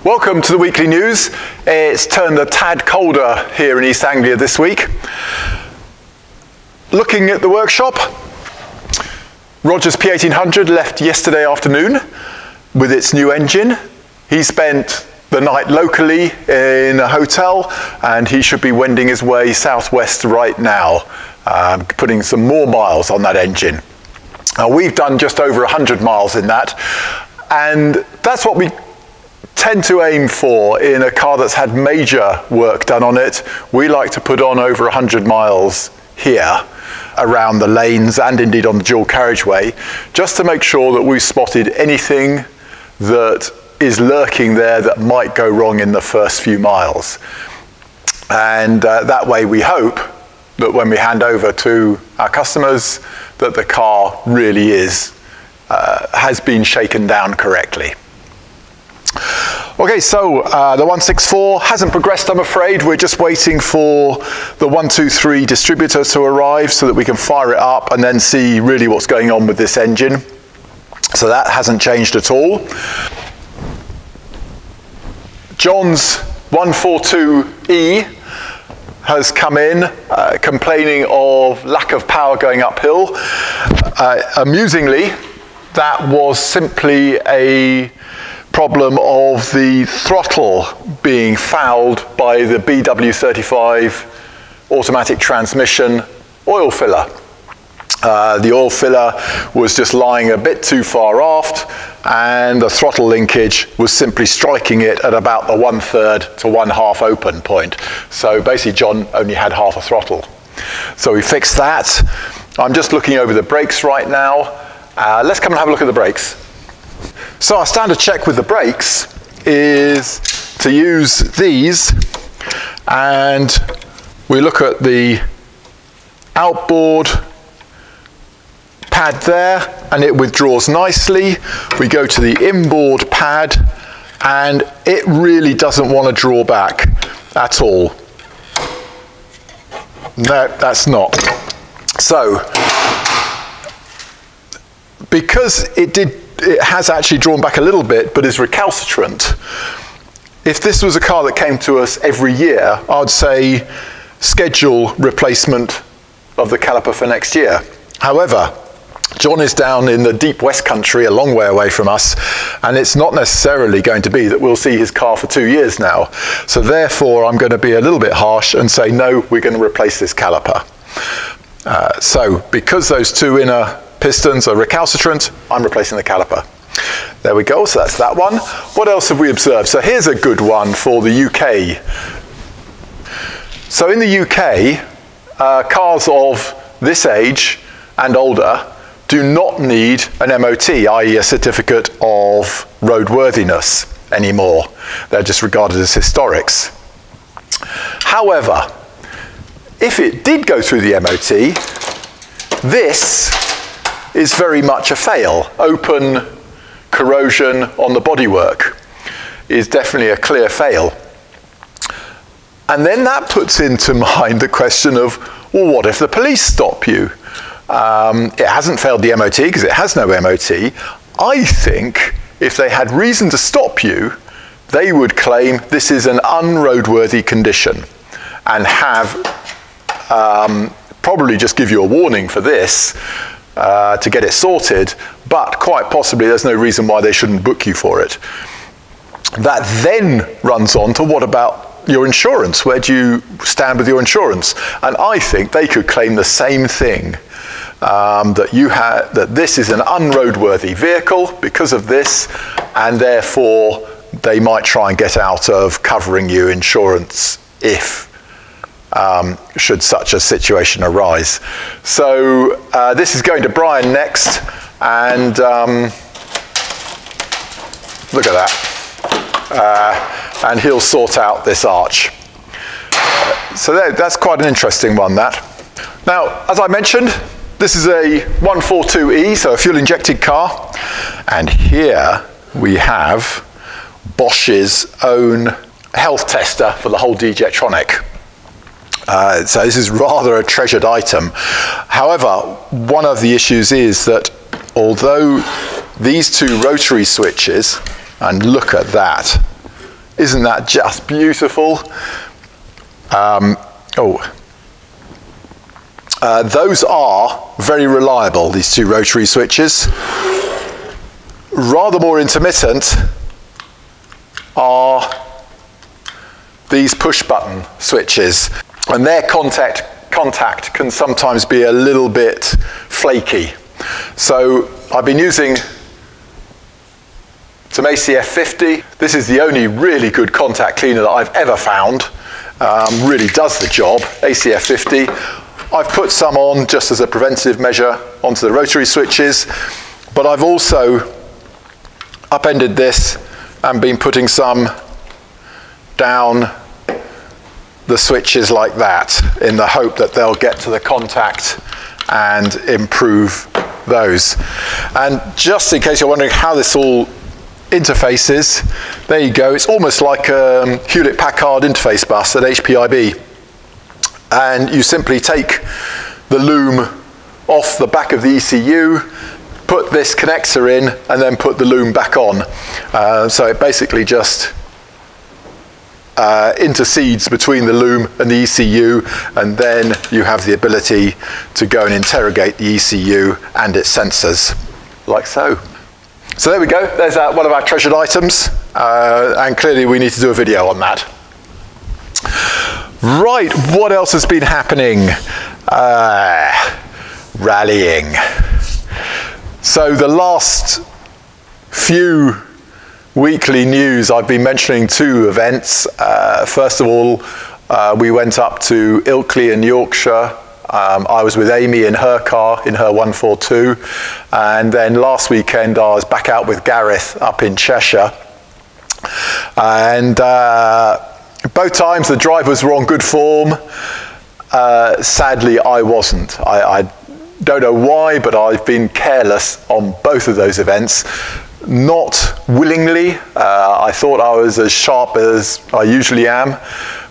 Welcome to the weekly news. It's turned a tad colder here in East Anglia this week. Looking at the workshop, Roger's P1800 left yesterday afternoon with its new engine. He spent the night locally in a hotel and he should be wending his way southwest right now, putting some more miles on that engine. We've done just over 100 miles in that, and that's what we tend to aim for in a car that's had major work done on it. We like to put on over 100 miles here around the lanes and indeed on the dual carriageway, just to make sure that we've spotted anything that is lurking there that might go wrong in the first few miles. And that way we hope that when we hand over to our customers that the car really has been shaken down correctly. Okay, so the 164 hasn't progressed, I'm afraid. We're just waiting for the 123 distributor to arrive so that we can fire it up and then see really what's going on with this engine. So that hasn't changed at all. John's 142E has come in complaining of lack of power going uphill. Amusingly, that was simply a problem of the throttle being fouled by the BW35 automatic transmission oil filler. The oil filler was just lying a bit too far aft, and the throttle linkage was simply striking it at about the 1/3 to 1/2 open point. So basically John only had half a throttle. So we fixed that. I'm just looking over the brakes right now. Let's come and have a look at the brakes. So our standard check with the brakes is to use these, and we look at the outboard pad there and it withdraws nicely. We go to the inboard pad and it really doesn't want to draw back at all. No, that's not. So because it has actually drawn back a little bit but is recalcitrant, if this was a car that came to us every year, I'd say schedule replacement of the caliper for next year. However, John is down in the deep West Country, a long way away from us, and it's not necessarily going to be that we'll see his car for 2 years now. So therefore, I'm going to be a little bit harsh and say, no, we're going to replace this caliper. So because those two inner pistons are recalcitrant, I'm replacing the caliper. There we go, so that's that one. What else have we observed? So here's a good one for the UK. So in the UK, cars of this age and older do not need an MOT, i.e. a certificate of roadworthiness anymore. They're just regarded as historics. However, if it did go through the MOT, this is very much a fail. Open corrosion on the bodywork is definitely a clear fail. And then that puts into mind the question of, well, what if the police stop you? It hasn't failed the MOT because it has no MOT. I think if they had reason to stop you, they would claim this is an unroadworthy condition and have probably just give you a warning for this to get it sorted, but quite possibly there's no reason why they shouldn't book you for it. That then runs on to what about your insurance? Where do you stand with your insurance? And I think they could claim the same thing, that this is an unroadworthy vehicle because of this, and therefore they might try and get out of covering you insurance if should such a situation arise. So this is going to Brian next, and look at that. And he'll sort out this arch. So that's quite an interesting one, that. Now, as I mentioned, this is a 142E, so a fuel-injected car. And here we have Bosch's own health tester for the whole D-Jetronic. So this is rather a treasured item. However, one of the issues is that although these two rotary switches, and look at that, Isn't that just beautiful? Those are very reliable, these two rotary switches. Rather more intermittent are these push button switches, and their contact can sometimes be a little bit flaky. So I've been using some ACF 50. This is the only really good contact cleaner that I've ever found. Really does the job, ACF 50. I've put some on just as a preventative measure onto the rotary switches, but I've also upended this and been putting some down the switches like that in the hope that they'll get to the contact and improve those. And just in case you're wondering how this all interfaces, there you go. It's almost like a Hewlett-Packard interface bus at HPIB. And you simply take the loom off the back of the ECU, put this connector in, and then put the loom back on. So it basically just intercedes between the loom and the ECU, and then you have the ability to go and interrogate the ECU and its sensors, like so. So there we go, there's one of our treasured items, and clearly we need to do a video on that. Right, what else has been happening? Rallying. So the last few weekly news, I've been mentioning two events. First of all, we went up to Ilkley in Yorkshire. I was with Amy in her car, in her 142. And then last weekend, I was back out with Gareth up in Cheshire. And both times the drivers were on good form. Sadly, I wasn't. I don't know why, but I've been careless on both of those events. Not willingly. I thought I was as sharp as I usually am,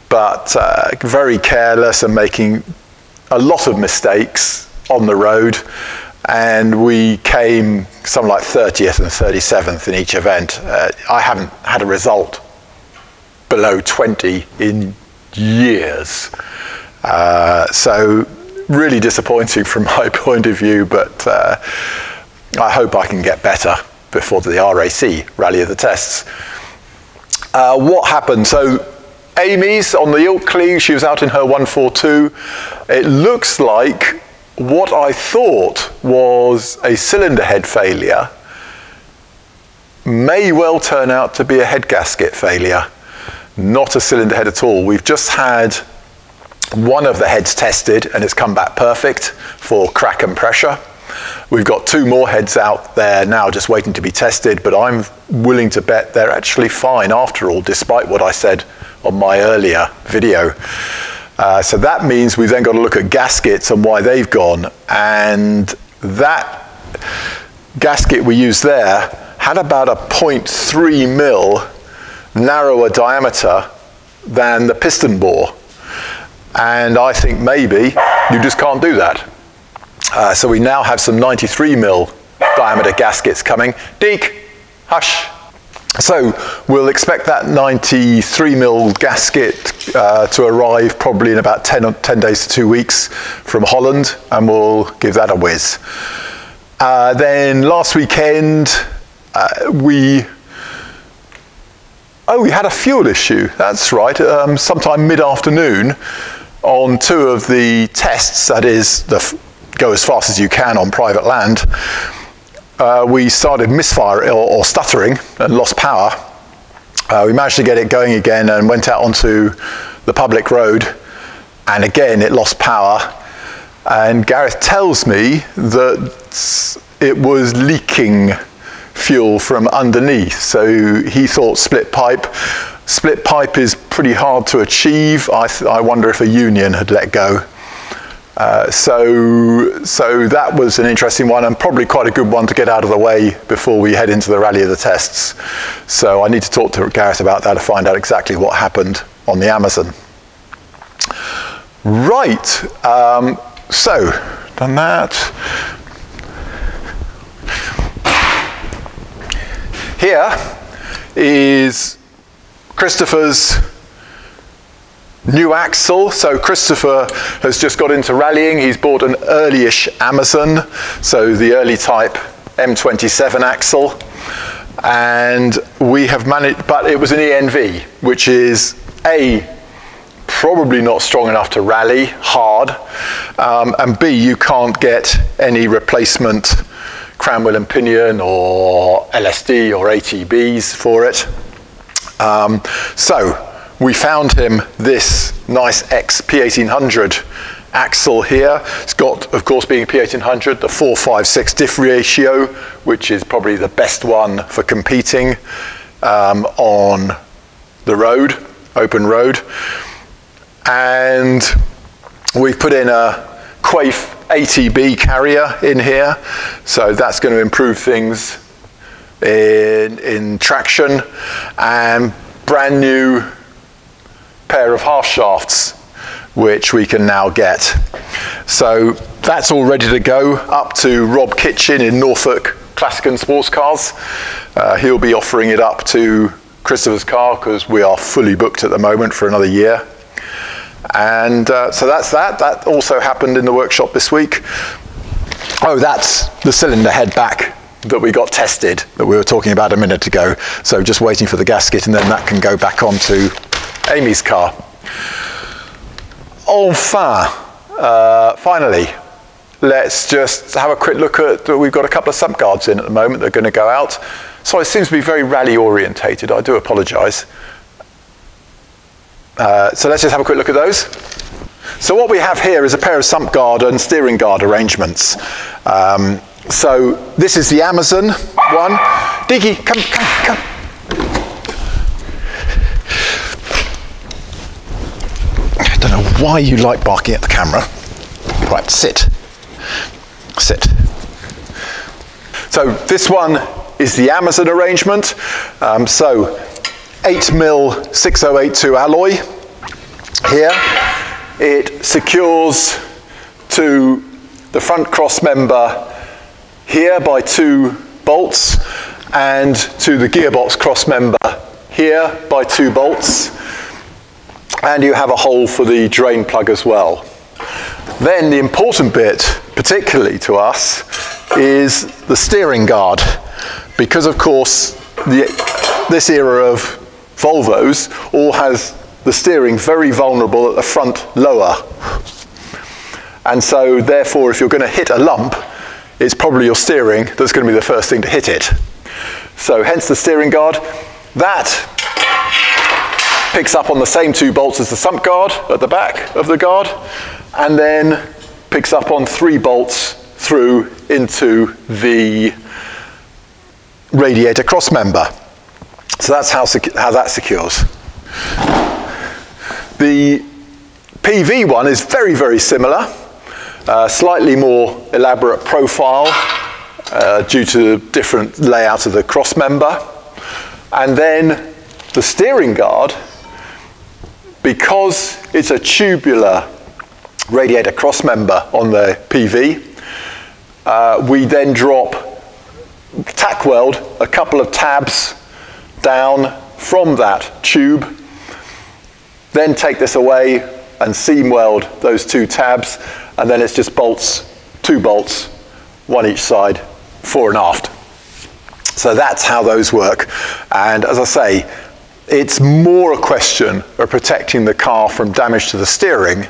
but very careless and making a lot of mistakes on the road. And we came something like 30th and 37th in each event. I haven't had a result below 20 in years. So really disappointing from my point of view, but I hope I can get better before the RAC, Rally of the Tests. What happened? So Amy's on the Ilkley, she was out in her 142. It looks like what I thought was a cylinder head failure may well turn out to be a head gasket failure. Not a cylinder head at all. We've just had one of the heads tested and it's come back perfect for crack and pressure. We've got two more heads out there now just waiting to be tested, but I'm willing to bet they're actually fine after all, despite what I said on my earlier video. So that means we've then got to look at gaskets and why they've gone. And that gasket we used there had about a 0.3 mil narrower diameter than the piston bore. And I think maybe you just can't do that. So we now have some 93 mil diameter gaskets coming. Deke, hush. So we'll expect that 93 mil gasket to arrive probably in about 10 days to 2 weeks from Holland, and we'll give that a whiz. Then last weekend, we had a fuel issue, that's right. Sometime mid-afternoon on two of the tests, that is, go as fast as you can on private land, we started misfire or stuttering and lost power. We managed to get it going again and went out onto the public road, and again it lost power. And Gareth tells me that it was leaking fuel from underneath, so he thought split pipe. Split pipe is pretty hard to achieve. I wonder if a union had let go. So that was an interesting one, and probably quite a good one to get out of the way before we head into the Rally of the Tests. So I need to talk to Gareth about that to find out exactly what happened on the Amazon. Right, so done that. Here is Christopher's new axle. So Christopher has just got into rallying. He's bought an early-ish Amazon, so the early type M27 axle. And we have managed, but it was an ENV, which is probably not strong enough to rally hard, and B, you can't get any replacement crown wheel and pinion or LSD or ATBs for it. So we found him this nice P1800 axle here. It's got, of course, being P1800, the 4-5-6 diff ratio, which is probably the best one for competing on the road, open road. And we've put in a Quaife ATB carrier in here, so that's going to improve things in traction, and brand new pair of half shafts which we can now get. So that's all ready to go up to Rob Kitchen in Norfolk Classic and Sports Cars. He'll be offering it up to Christopher's car because we are fully booked at the moment for another year. And so that's that. That also happened in the workshop this week. Oh, that's the cylinder head back that we got tested that we were talking about a minute ago. So just waiting for the gasket, and then that can go back onto Amy's car. Enfin, finally, let's just have a quick look at, we've got a couple of sump guards in at the moment that are going to go out. So it seems to be very rally orientated. I do apologise. So let's just have a quick look at those. So what we have here is a pair of sump guard and steering guard arrangements. So this is the Amazon one. Diggy, come. I don't know why you like barking at the camera. Right, sit. Sit. So this one is the Amazon arrangement. So 8mm 6082 alloy here. It secures to the front cross member here by 2 bolts, and to the gearbox cross member here by 2 bolts, and you have a hole for the drain plug as well. Then the important bit, particularly to us, is the steering guard, because of course this era of Volvos all has the steering very vulnerable at the front lower, and so therefore if you're going to hit a lump, it's probably your steering that's going to be the first thing to hit it. So hence the steering guard. That picks up on the same 2 bolts as the sump guard at the back of the guard, and then picks up on 3 bolts through into the radiator cross member. So that's how that secures. The PV one is very, very similar. Slightly more elaborate profile due to the different layout of the cross member. And then the steering guard, because it's a tubular radiator cross member on the PV, we then drop, tack weld a couple of tabs down from that tube, then take this away and seam weld those 2 tabs, and then it's just bolts, 2 bolts, 1 each side, fore and aft. So that's how those work. And as I say, it's more a question of protecting the car from damage to the steering.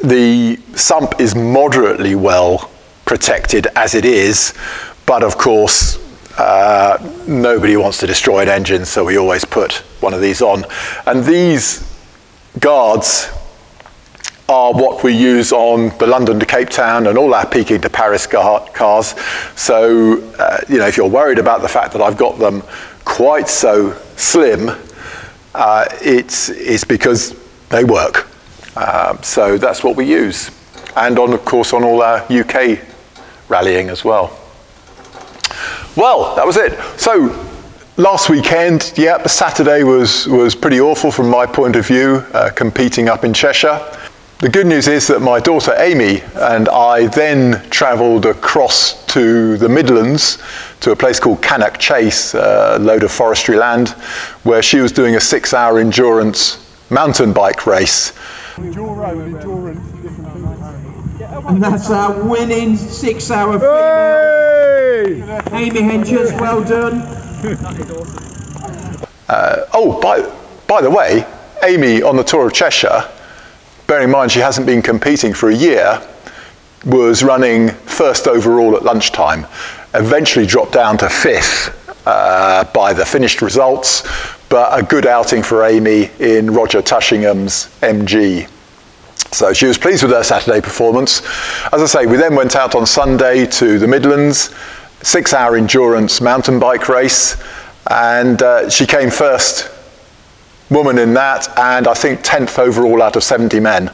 The sump is moderately well protected as it is, but of course nobody wants to destroy an engine, so we always put one of these on. And these guards are what we use on the London to Cape Town and all our Peking to Paris cars. So, you know, if you're worried about the fact that I've got them quite so slim, it's because they work. So that's what we use. And of course on all our UK rallying as well. Well, that was it. So last weekend, yeah, Saturday was pretty awful from my point of view, competing up in Cheshire. The good news is that my daughter Amy and I then travelled across to the Midlands to a place called Cannock Chase, a load of forestry land, where she was doing a 6-hour endurance mountain bike race. And that's our winning 6-hour female. Amy Henchers, well done. By the way, Amy on the Tour of Cheshire, bearing in mind she hasn't been competing for a year, was running first overall at lunchtime, eventually dropped down to 5th by the finished results, but a good outing for Amy in Roger Tushingham's MG. So she was pleased with her Saturday performance. As I say, we then went out on Sunday to the Midlands, 6-hour endurance mountain bike race, and she came first woman in that, and I think 10th overall out of 70 men.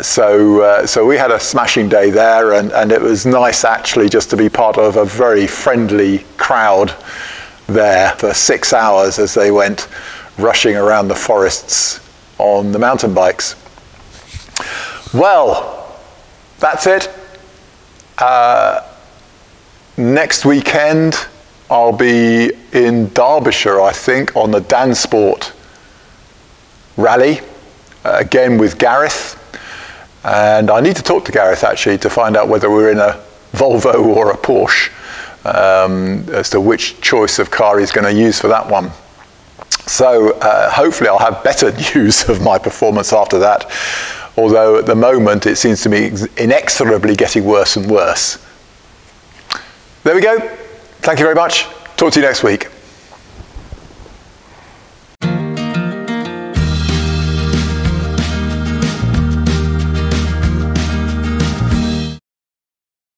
So we had a smashing day there, and it was nice actually just to be part of a very friendly crowd there for 6 hours as they went rushing around the forests on the mountain bikes. Well, that's it. Next weekend I'll be in Derbyshire, I think, on the Dansport Rally, again with Gareth. And I need to talk to Gareth actually to find out whether we're in a Volvo or a Porsche, as to which choice of car he's going to use for that one. So hopefully I'll have better news of my performance after that, although at the moment it seems to be inexorably getting worse and worse. There we go. Thank you very much. Talk to you next week.